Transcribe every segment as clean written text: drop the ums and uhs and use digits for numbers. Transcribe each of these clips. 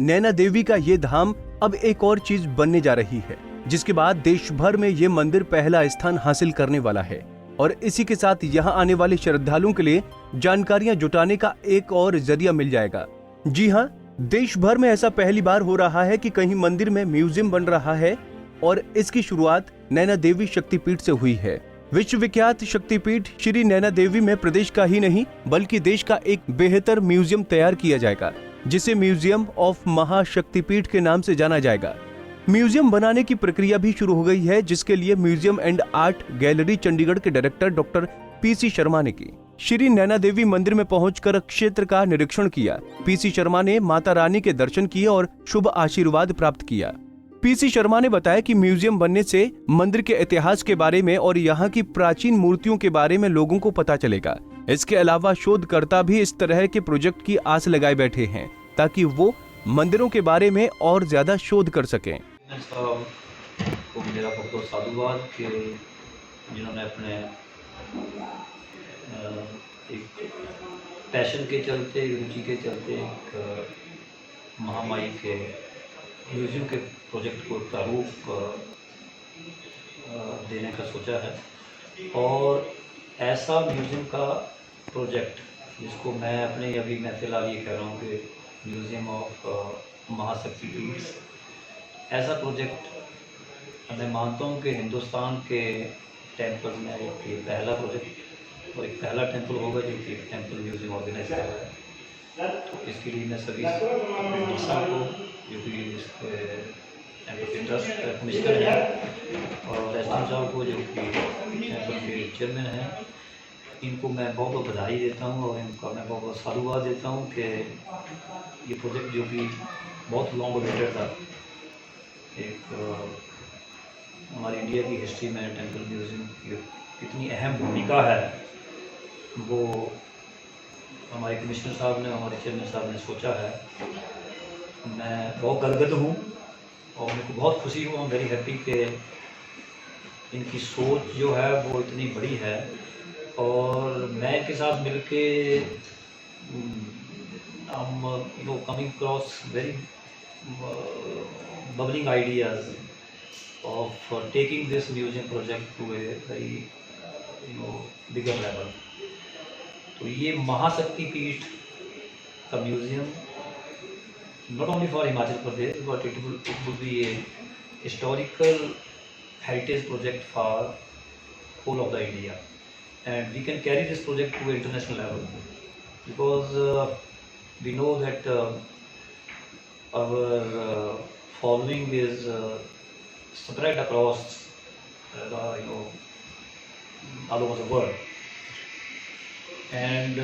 नैना देवी का ये धाम अब एक और चीज बनने जा रही है, जिसके बाद देश भर में ये मंदिर पहला स्थान हासिल करने वाला है और इसी के साथ यहाँ आने वाले श्रद्धालुओं के लिए जानकारियां जुटाने का एक और जरिया मिल जाएगा। जी हाँ, देश भर में ऐसा पहली बार हो रहा है कि कहीं मंदिर में म्यूजियम बन रहा है और इसकी शुरुआत नैना देवी शक्तिपीठ से हुई है। विश्वविख्यात शक्तिपीठ श्री नैना देवी में प्रदेश का ही नहीं बल्कि देश का एक बेहतर म्यूजियम तैयार किया जाएगा, जिसे म्यूजियम ऑफ महाशक्तिपीठ के नाम से जाना जाएगा। म्यूजियम बनाने की प्रक्रिया भी शुरू हो गई है, जिसके लिए museum and art gallery Chandigarh के डायरेक्टर डॉक्टर पीसी शर्मा ने की। श्री नैना देवी मंदिर में पहुंचकर क्षेत्र का निरीक्षण किया। पीसी शर्मा ने माता रानी के दर्शन किए और शुभ आशीर्वाद प्राप्त किया। पीसी शर्मा ने बताया कि म्यूजियम बनने से मंदिर के इतिहास के बारे में और यहाँ की प्राचीन मूर्तियों के बारे में लोगों को पता चलेगा। इसके अलावा शोधकर्ता भी इस तरह के प्रोजेक्ट की आस लगाए बैठे हैं ताकि वो मंदिरों के बारे में और ज्यादा शोध कर सकें। को मेरा बहुत बहुत साधुवाद कि जिन्होंने अपने एक पैशन के चलते, रुचि के चलते एक महामाई के म्यूजियम के प्रोजेक्ट को प्रारूप देने का सोचा है। और ऐसा म्यूजियम का प्रोजेक्ट जिसको मैं अपने अभी मैं फिलहाल ये कह रहा हूँ कि म्यूजियम ऑफ महाशक्तिपीठ, ऐसा प्रोजेक्ट मैं मानता हूँ कि हिंदुस्तान के टेम्पल में एक पहला प्रोजेक्ट और एक पहला टेम्पल होगा जो कि टेम्पल म्यूजियम ऑर्गेनाइज कर रहा है। तो इसके लिए मैं सभी डीसा को जो कि ट्रस्ट कमिश्नर हैं और एसडीएम साहब को जो कि टेम्पल के चेयरमैन हैं, इनको मैं बहुत बहुत बधाई देता हूँ और इनका मैं बहुत बहुत साधुवाद देता हूँ कि ये प्रोजेक्ट जो कि बहुत लॉन्ग अवेटेड था, एक हमारी इंडिया की हिस्ट्री में टेम्पल म्यूजियम की कितनी अहम भूमिका है वो हमारे कमिश्नर साहब ने, हमारे चेयरमैन साहब ने सोचा है। मैं बहुत गदगद हूँ और मेरे को बहुत खुशी हूँ, आई एम वेरी हैप्पी कि इनकी सोच जो है वो इतनी बड़ी है और मैं इनके साथ मिलके coming cross very bubbling ideas of taking this museum project to a very bigger level. तो ये महाशक्तिपीठ का museum not only for Himachal Pradesh but it would be a historical heritage project for whole of the India, and we can carry this project to international level because we know that our following is spread across all over the world, and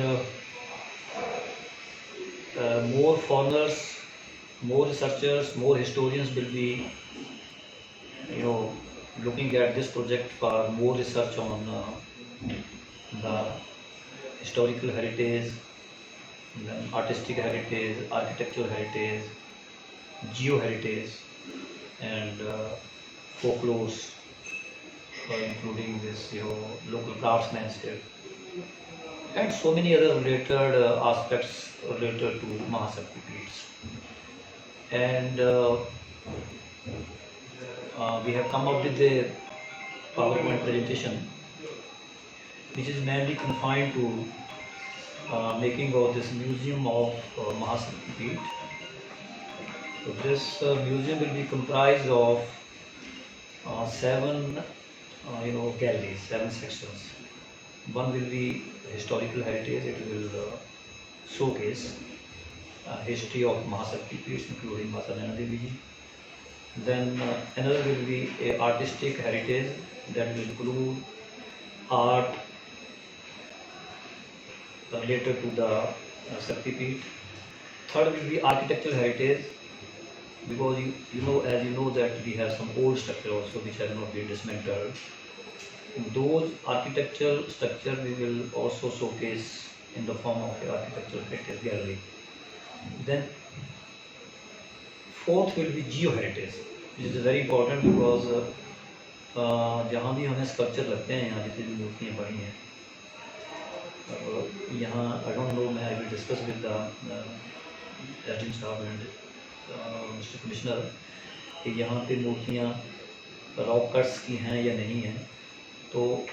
more foreigners, more researchers, more historians will be looking at this project for more research on the historical heritage, then artistic heritage, architectural heritage, geo-heritage, and folklores, including this local craftsmanship, and so many other related aspects related to Mahashaktipeeths. And we have come up with a PowerPoint presentation which is mainly confined to making of this museum of Mahashaktipeeth. So this museum will be comprised of 7 galleries, 7 sections. One will be historical heritage. It will showcase history of Mahashaktipeeth, including Mata Naina Devi ji. Then another will be a artistic heritage that will include art related to the Shaktipeeth. Third will be architectural heritage, because as you know that we have some old structure also which have not been dismantled. In those architectural structure we will also showcase in the form of an architectural heritage gallery. Then fourth will be Jio heritage, which is very important because जहाँ भी हमें sculpture लगते हैं, यहाँ जितनी भी मूर्तियाँ पड़ी हैं, यहाँ आई डोंट नो, मैं I will discuss with the editing staff and mister commissioner कि यहाँ पे मूर्तियाँ रॉक कट्स की हैं या नहीं हैं, तो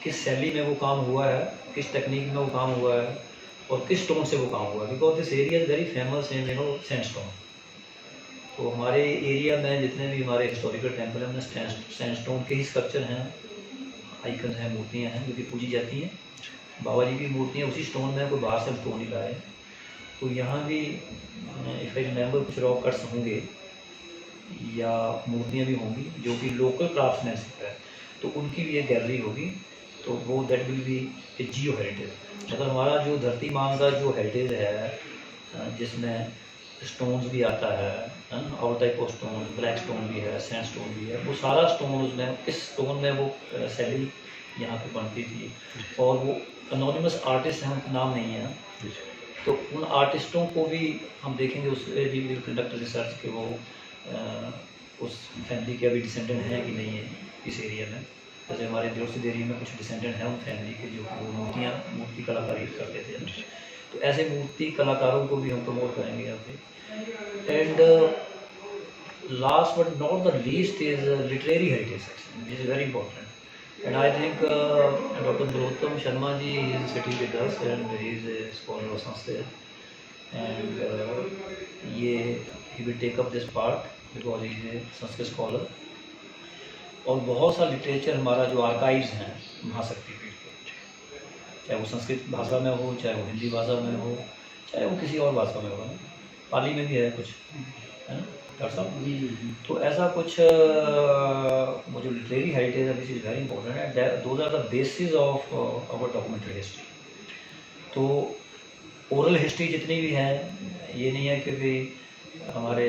किस शैली में वो काम हुआ है, किस टेक्निक में वो काम हुआ है और किस स्टोन से वो काम हुआ है, because this area is very famous in sandstone. तो हमारे एरिया में जितने भी हमारे हिस्टोरिकल टेम्पल हैं उनमें सैंडस्टोन के ही स्कल्पचर हैं, आइकन हैं, मूर्तियाँ हैं जो कि पूजी जाती हैं। बाबा जी की मूर्तियाँ उसी स्टोन में, कोई बाहर से हम स्टोन नहीं लाए। तो यहाँ भी इफ़ आई रिमेंबर कुछ रॉक कट्स होंगे या मूर्तियाँ भी होंगी जो कि लोकल क्राफ्ट्समैनशिप है, तो उनकी भी एक गैलरी होगी, तो वो that will be A Jio heritage. मतलब हमारा जो धरती मान का जो हेरिटेज है, जिसमें स्टोन्स भी आता है और type of stone, black stone भी है, सैंड स्टोन भी है, वो सारा स्टोन उसमें, किस स्टोन में वो शैली यहाँ पे बनती थी, और वो अनोनिमस आर्टिस्ट हैं, उनका नाम नहीं है, तो उन आर्टिस्टों को भी हम देखेंगे, उस भी विल कंडक्ट रिसर्च कि वो उस फैमिली के अभी डिसेंडेंट हैं कि नहीं है इस एरिया में। जैसे हमारे दियोसिद एरिया में कुछ डिसेंडेंट हैं उन फैमिली के, जो वो मूर्ति कलाकारी करते थे, तो ऐसे मूर्ति कलाकारों को भी हम प्रमोट करेंगे यहाँ पे। And last but not the least is literary heritage section, which is very important. And I think Dr. Narottam Sharma ji is sitting with us and he is a scholar of Sanskrit, and he will take up this part because he is a Sanskrit scholar। और बहुत सा literature हमारा जो archives हैं महाशक्ति पीठ के, चाहे वो संस्कृत भाषा में हो, चाहे वो हिंदी भाषा में हो, चाहे वो किसी और भाषा में हो, पाली में भी है कुछ, है ना डॉक्टर साहब। तो ऐसा कुछ वो जो लिटरेरी हेरिटेज है, which is very important and those are the basis of our documentary history. तो ओरल हिस्ट्री जितनी भी है, ये नहीं है कि भाई हमारे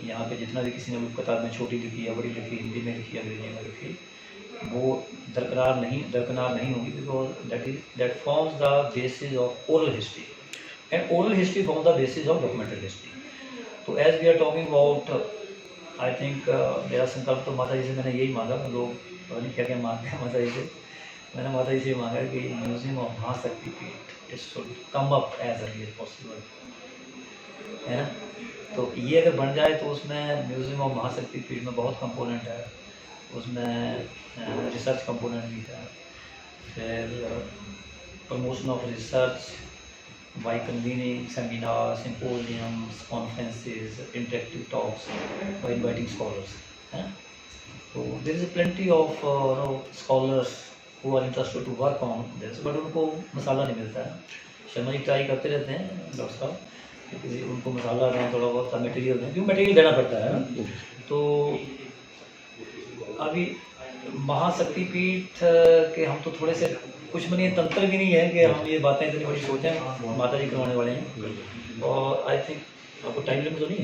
यहाँ पे जितना भी किसी ने किताब में छोटी लिखी या बड़ी लिखी, हिंदी में लिखी, अंग्रेजी में लिखी, वो दरकरार नहीं होगी, because that forms the basis of oral history and oral history forms the basis of documentary history. तो as we are talking about, I think मेरा संकल्प तो माता जी से मैंने यही मांगा, लोग पता नहीं क्या क्या मांगते हैं माता जी से, मैंने माता जी से मांगा कि museum of Mahashakti Peeth it should come up as early as possible, है ना। तो ये अगर बन जाए तो उसमें म्यूजियम ऑफ महाशक्ति पीठ में बहुत कंपोनेंट है, उसमें रिसर्च कंपोनेंट भी है, फिर promotion of research by convening seminars, symposiums, conferences, interactive talks, by inviting scholars. So there is plenty of scholars who are interested to work on this, but उनको मसाला नहीं मिलता है। शर्मा जी ट्राई करते रहते हैं डॉक्टर साहब, क्योंकि उनको मसाला दें, थोड़ा बहुत मटेरियल दें, क्योंकि मटेरियल देना पड़ता है ना। तो अभी महाशक्ति पीठ के हम तो थोड़े से कुछ बनी तंत्र भी नहीं है कि हम ये बातें इतनी बड़ी सोचें, माता जी करवाने वाले हैं। और आई थिंक आपको टाइम लिमिट तो नहीं,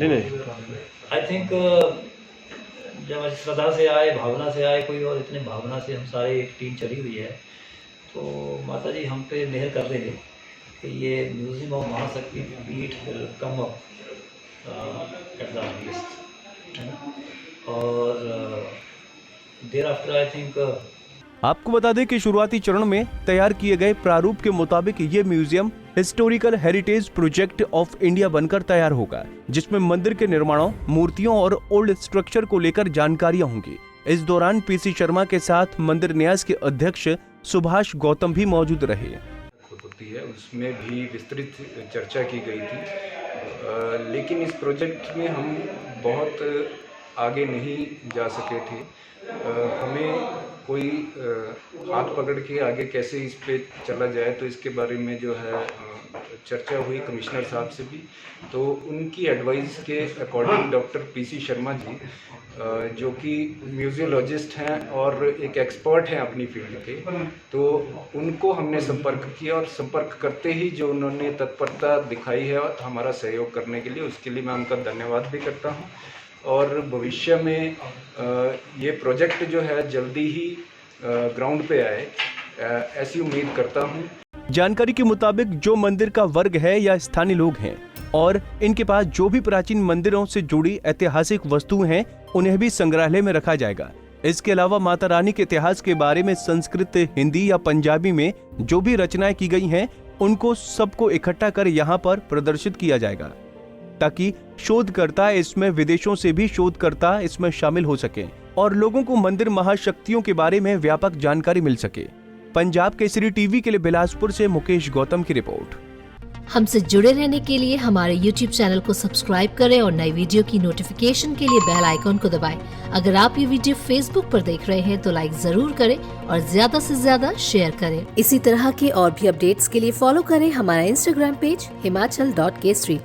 आई थिंक जब श्रद्धा से आए, भावना से आए कोई, और इतने भावना से हम सारे एक टीम चली हुई है, तो माता जी हम पे मेहर कर रहे हैं कि ये म्यूजियम ऑफ महाशक्ति पीठ will come up at the list, है ना। और देयर आफ्टर आई थिंक आपको बता दें कि शुरुआती चरण में तैयार किए गए प्रारूप के मुताबिक ये museum historical heritage project of India बनकर तैयार होगा, जिसमें मंदिर के निर्माणों, मूर्तियों और ओल्ड स्ट्रक्चर को लेकर जानकारियां होंगी। इस दौरान पीसी शर्मा के साथ मंदिर न्यास के अध्यक्ष सुभाष गौतम भी मौजूद रहे। होती है उसमें भी विस्तृत चर्चा की गई थी, लेकिन इस प्रोजेक्ट में हम बहुत आगे नहीं जा सके थे। हमें कोई हाथ पकड़ के आगे कैसे इस पे चला जाए, तो इसके बारे में जो है चर्चा हुई कमिश्नर साहब से भी। तो उनकी एडवाइस के according doctor PC Sharma ji, जो कि म्यूजियोलॉजिस्ट हैं और एक एक्सपर्ट हैं अपनी फील्ड के, तो उनको हमने संपर्क किया, और संपर्क करते ही जो उन्होंने तत्परता दिखाई है हमारा सहयोग करने के लिए, उसके लिए मैं उनका धन्यवाद भी करता हूँ। और भविष्य में ये प्रोजेक्ट जो है जल्दी ही ग्राउंड पे आए, ऐसी उम्मीद करता हूँ। जानकारी के मुताबिक जो मंदिर का वर्ग है या स्थानीय लोग हैं, और इनके पास जो भी प्राचीन मंदिरों से जुड़ी ऐतिहासिक वस्तुएं हैं उन्हें भी संग्रहालय में रखा जाएगा। इसके अलावा माता रानी के इतिहास के बारे में संस्कृत, हिंदी या पंजाबी में जो भी रचनाएं की गई हैं उनको सबको इकट्ठा कर यहाँ पर प्रदर्शित किया जाएगा, ताकि शोधकर्ता इसमें, विदेशों से भी शोधकर्ता इसमें शामिल हो सके और लोगों को मंदिर महाशक्तियों के बारे में व्यापक जानकारी मिल सके। पंजाब केसरी टीवी के लिए बिलासपुर से मुकेश गौतम की रिपोर्ट। हमसे जुड़े रहने के लिए हमारे YouTube चैनल को सब्सक्राइब करें और नई वीडियो की नोटिफिकेशन के लिए बेल आइकॉन को दबाएं। अगर आप ये वीडियो Facebook पर देख रहे हैं तो लाइक जरूर करें और ज्यादा से ज्यादा शेयर करें। इसी तरह के और भी अपडेट्स के लिए फॉलो करें हमारा Instagram पेज himachal.kesari।